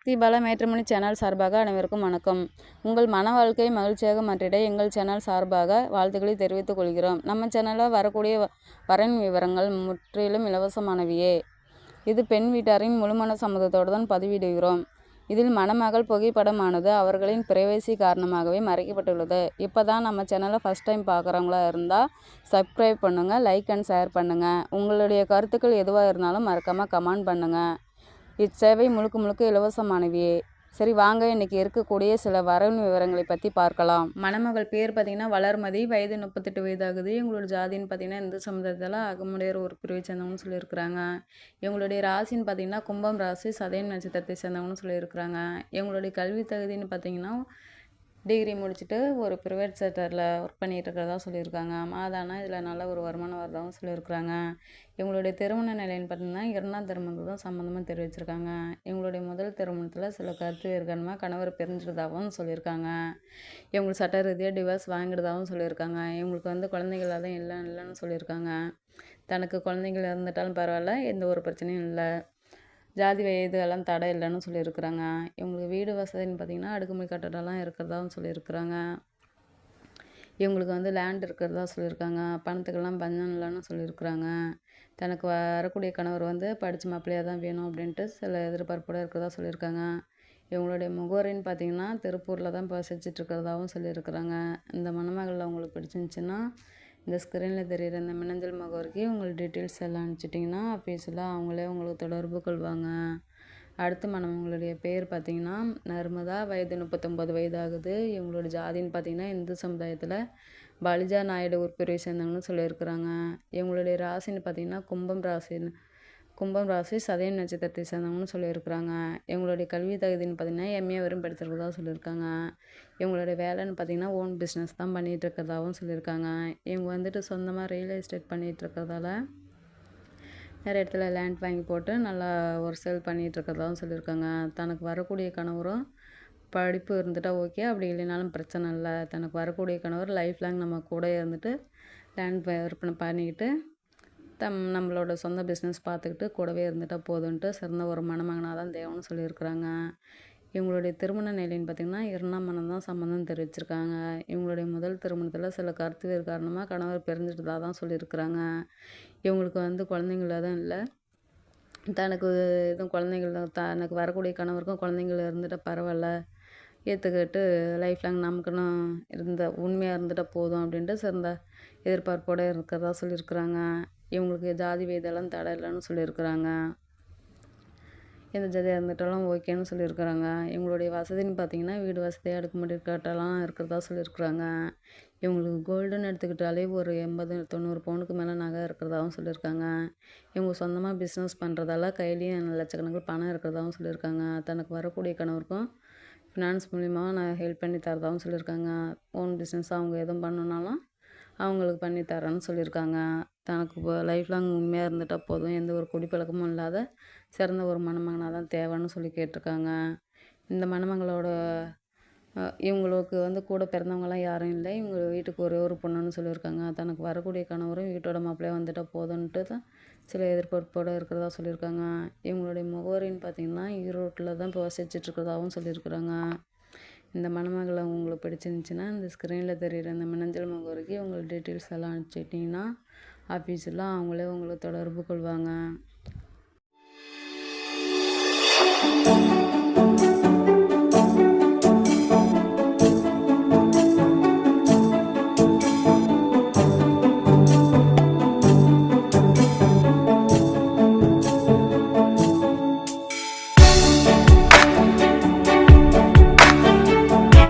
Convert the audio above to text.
சக்தி Bala matrimony channel சார்பாக அனைவருக்கும் வணக்கம். உங்கள் மன வாழ்க்கையை மகிழ்ச்சியாக மாற்றிட எங்கள் சேனல் சார்பாக வாழ்த்துக்களை தெரிவித்துக் கொள்கிறோம். நம்ம சேனலில் வரக்கூடிய வரன் விவரங்கள் முற்றிலும் இலவசமானவையே. இது பெண் வீட்டாரின் முழுமன சம்மதத்தோடு தான் பதிவிடுகிறோம். இதில் மணமகள் புகைப்படமானது அவர்களின் பிரைவசி காரணமாகவே மறைக்கப்பட்டுள்ளது. இப்போ தான் நம்ம சேனலை ஃபஸ்ட் டைம் பார்க்குறவங்களா இருந்தால் சப்ஸ்கிரைப் பண்ணுங்கள், லைக் அண்ட் ஷேர் பண்ணுங்கள். உங்களுடைய கருத்துக்கள் எதுவாக இருந்தாலும் மறக்காமல் கமெண்ட் பண்ணுங்கள். இச்சேவை முழுக்க இலவசமானவையே. சரி வாங்க, இன்றைக்கி இருக்கக்கூடிய சில வரன் விவரங்களை பற்றி பார்க்கலாம். மணமகள் பேர் பார்த்திங்கன்னா வளர்மதி, வயது 38 வயதாகுது. எங்களோட ஜாதின்னு பார்த்திங்கன்னா இந்து சமுதாயத்தில் அகமுடையர் ஒரு பிரிவை சேர்ந்தவங்கன்னு சொல்லியிருக்கிறாங்க. எங்களுடைய ராசின்னு பார்த்திங்கன்னா கும்பம் ராசி, சதயம் நட்சத்திரத்தை சேர்ந்தவங்கன்னு சொல்லியிருக்கிறாங்க. எங்களுடைய கல்வி தகுதின்னு பார்த்திங்கன்னா டிகிரி முடிச்சுட்டு ஒரு ப்ரைவேட் செக்டரில் ஒர்க் பண்ணிகிட்டு இருக்கிறதா சொல்லியிருக்காங்க. மாதானா இதில் நல்ல ஒரு வருமானம் வரதாகவும் சொல்லியிருக்கிறாங்க. எங்களுடைய திருமண நிலைன்னு பார்த்திங்கன்னா 2ஆம் திருமணத்தில் தான் சம்மந்தமாக தெரிவிச்சிருக்காங்க. எங்களுடைய முதல் திருமணத்தில் சில கருத்து வேறுகாரணமாக கணவர் பிரிஞ்சிருதாகவும் சொல்லியிருக்காங்க. இவங்களுக்கு சட்ட ரீதியாக டிவோர்ஸ் வாங்கிடுதாகவும் சொல்லியிருக்காங்க. இவங்களுக்கு குழந்தைகள் தான் இல்லைன்னு சொல்லியிருக்காங்க. தனக்கு குழந்தைகள் இருந்துட்டாலும் பரவாயில்ல, எந்த ஒரு பிரச்சனையும் இல்லை, ஜாதி வயது எல்லாம் தடை இல்லைன்னு சொல்லியிருக்கிறாங்க. இவங்களுக்கு வீடு வசதின்னு பார்த்திங்கன்னா அடுக்குமுறை கட்டடம்லாம் இருக்கிறதாகவும் சொல்லியிருக்கிறாங்க. இவங்களுக்கு லேண்ட் இருக்கிறதா சொல்லியிருக்காங்க. பணத்துக்கெல்லாம் பஞ்சம் இல்லைன்னு சொல்லியிருக்கிறாங்க. தனக்கு வரக்கூடிய கணவர் படித்த மாப்பிள்ளையாக தான் வேணும் அப்படின்ட்டு சில எதிர்பார்ப்போடு இருக்கிறதா சொல்லியிருக்காங்க. இவங்களுடைய முகவரின்னு பார்த்திங்கன்னா திருப்பூரில் தான் வசிச்சிட்ருக்கிறதாகவும் சொல்லியிருக்கிறாங்க. இந்த மணமகளில் உங்களுக்கு பிடிச்சிருந்துச்சின்னா இந்த ஸ்க்ரீனில் தெரிகிற இந்த மின்னஞ்சல் முகவரிக்கு உங்கள் டீட்டெயில்ஸ் எல்லாம் அனுப்பிச்சிட்டிங்கன்னா ஆஃபீஸில் அவங்களே உங்களுக்கு தொடர்பு கொள்வாங்க. அடுத்த மணமகளுடைய பேர் பார்த்திங்கன்னா நர்மதா, வயது 39 வயதாகுது. இவங்களோட ஜாதின்னு பார்த்திங்கன்னா இந்து சமுதாயத்தில் பலிஜா நாயுடு உறுப்பினரை சேர்ந்தவங்கன்னு சொல்லியிருக்கிறாங்க. இவங்களுடைய ராசின்னு பார்த்திங்கன்னா கும்பம் ராசி, சதயம் நட்சத்திரத்தை சேர்ந்தவங்கன்னு சொல்லியிருக்கிறாங்க. இவங்களுடைய கல்வி தகுதின்னு பார்த்திங்கன்னா எம்ஏ வரையும் படிச்சிருக்கிறதா சொல்லியிருக்காங்க. இவங்களுடைய வேலைன்னு பார்த்திங்கன்னா ஓன் பிஸ்னஸ் தான் பண்ணிகிட்டு இருக்கிறதாகவும் சொல்லியிருக்காங்க. இவங்க சொந்தமாக ரியல் எஸ்டேட் பண்ணிகிட்டு இருக்கிறதால நிறைய இடத்துல லேண்ட் வாங்கி போட்டு நல்லா ஒரு சேல் பண்ணிகிட்டு இருக்கிறதாகவும் சொல்லியிருக்காங்க. தனக்கு வரக்கூடிய கணவரும் படிப்பு இருந்துட்டால் ஓகே, அப்படி இல்லைனாலும் பிரச்சனை இல்லை. தனக்கு வரக்கூடிய கணவர் லைஃப் லாங் நம்ம கூட இருந்துட்டு லேண்ட் விற்பனை பண்ணிக்கிட்டு நம்மளோட சொந்த பிஸ்னஸ் பார்த்துக்கிட்டு கூடவே இருந்துட்டால் போதுன்ட்டு சிறந்த ஒரு மணமகனாக தான் தேவைன்னு சொல்லியிருக்கிறாங்க. இவங்களுடைய திருமண நிலைன்னு பார்த்திங்கன்னா 2ஆம் மனம் தான் சம்மந்தம் தெரிவிச்சிருக்காங்க. இவங்களுடைய முதல் திருமணத்தில் சில கருத்து வேறு காரணமாக கணவர் பிரிஞ்சிட்டதாக தான் சொல்லியிருக்கிறாங்க. இவங்களுக்கு குழந்தைங்கள தான் இல்லை, தனக்கு எதுவும் குழந்தைங்கள தனக்கு வரக்கூடிய கணவருக்கும் குழந்தைங்கள இருந்துட்டால் பரவாயில்ல, ஏற்றுக்கிட்டு லைஃப் லாங் நமக்குன்னு உண்மையாக இருந்துட்டால் போதும் அப்படின்ட்டு சிறந்த எதிர்பார்ப்போடு இருக்கிறதா சொல்லியிருக்கிறாங்க. இவங்களுக்கு ஜாதி வயதெல்லாம் தடை இல்லைன்னு சொல்லியிருக்கிறாங்க. எந்த ஜாதியாக இருந்துட்டாலும் ஓகேன்னு சொல்லியிருக்கிறாங்க. இவங்களுடைய வசதின்னு பார்த்திங்கன்னா வீடு வசதியாக அடுக்குமாடி கட்டலாம் இருக்கிறதா சொல்லியிருக்கிறாங்க. இவங்களுக்கு கோல்டுன்னு எடுத்துக்கிட்டாலே ஒரு 80-90 பவுனுக்கு மேலே நகை இருக்கிறதாகவும் சொல்லியிருக்காங்க. இவங்க சொந்தமாக பிஸ்னஸ் பண்ணுறதால கையிலையும் லட்சக்கணக்கில் பணம் இருக்கிறதாகவும் சொல்லியிருக்காங்க. தனக்கு வரக்கூடிய கணவருக்கும் ஃபினான்ஸ் மூலிமா நான் ஹெல்ப் பண்ணி தரதாகவும் சொல்லியிருக்காங்க. ஓன் பிஸ்னஸ் அவங்க எதுவும் பண்ணணுன்னாலும் அவங்களுக்கு பண்ணி தரேன்னு சொல்லியிருக்காங்க. தனக்கு லைஃப் லாங் உண்மையாக இருந்துட்டால் போதும், எந்த ஒரு குடிப்பழக்கமும் இல்லாத சிறந்த ஒரு மணமகனாக தான் தேவைன்னு சொல்லி கேட்டிருக்காங்க. இந்த மணமகளோட இவங்களுக்கு கூட பிறந்தவங்களாம் யாரும் இல்லை. இவங்க வீட்டுக்கு ஒரே ஒரு பொண்ணுன்னு சொல்லியிருக்காங்க. தனக்கு வரக்கூடிய கணவரும் வீட்டோட மாப்பிள்ளையாக வந்துட்டால் போதுன்ட்டு தான் சில எதிர்பார்ப்போடு இருக்கிறதா சொல்லியிருக்காங்க. இவங்களுடைய முகவரின்னு பார்த்திங்கன்னா ஈரோட்டில் தான் இப்போ வசிச்சிட்ருக்கிறதாகவும் சொல்லியிருக்கிறாங்க. இந்த மணமகளை உங்களுக்கு பிடிச்சிருந்துச்சின்னா இந்த ஸ்க்ரீனில் தெரிகிற இந்த மின்னஞ்சல் முகவரிக்கு உங்கள் டீட்டெயில்ஸ் எல்லாம் அனுப்பிச்சிட்டிங்கன்னா ஆஃபீஸில் அவங்களே உங்களுக்கு தொடர்பு கொள்வாங்க.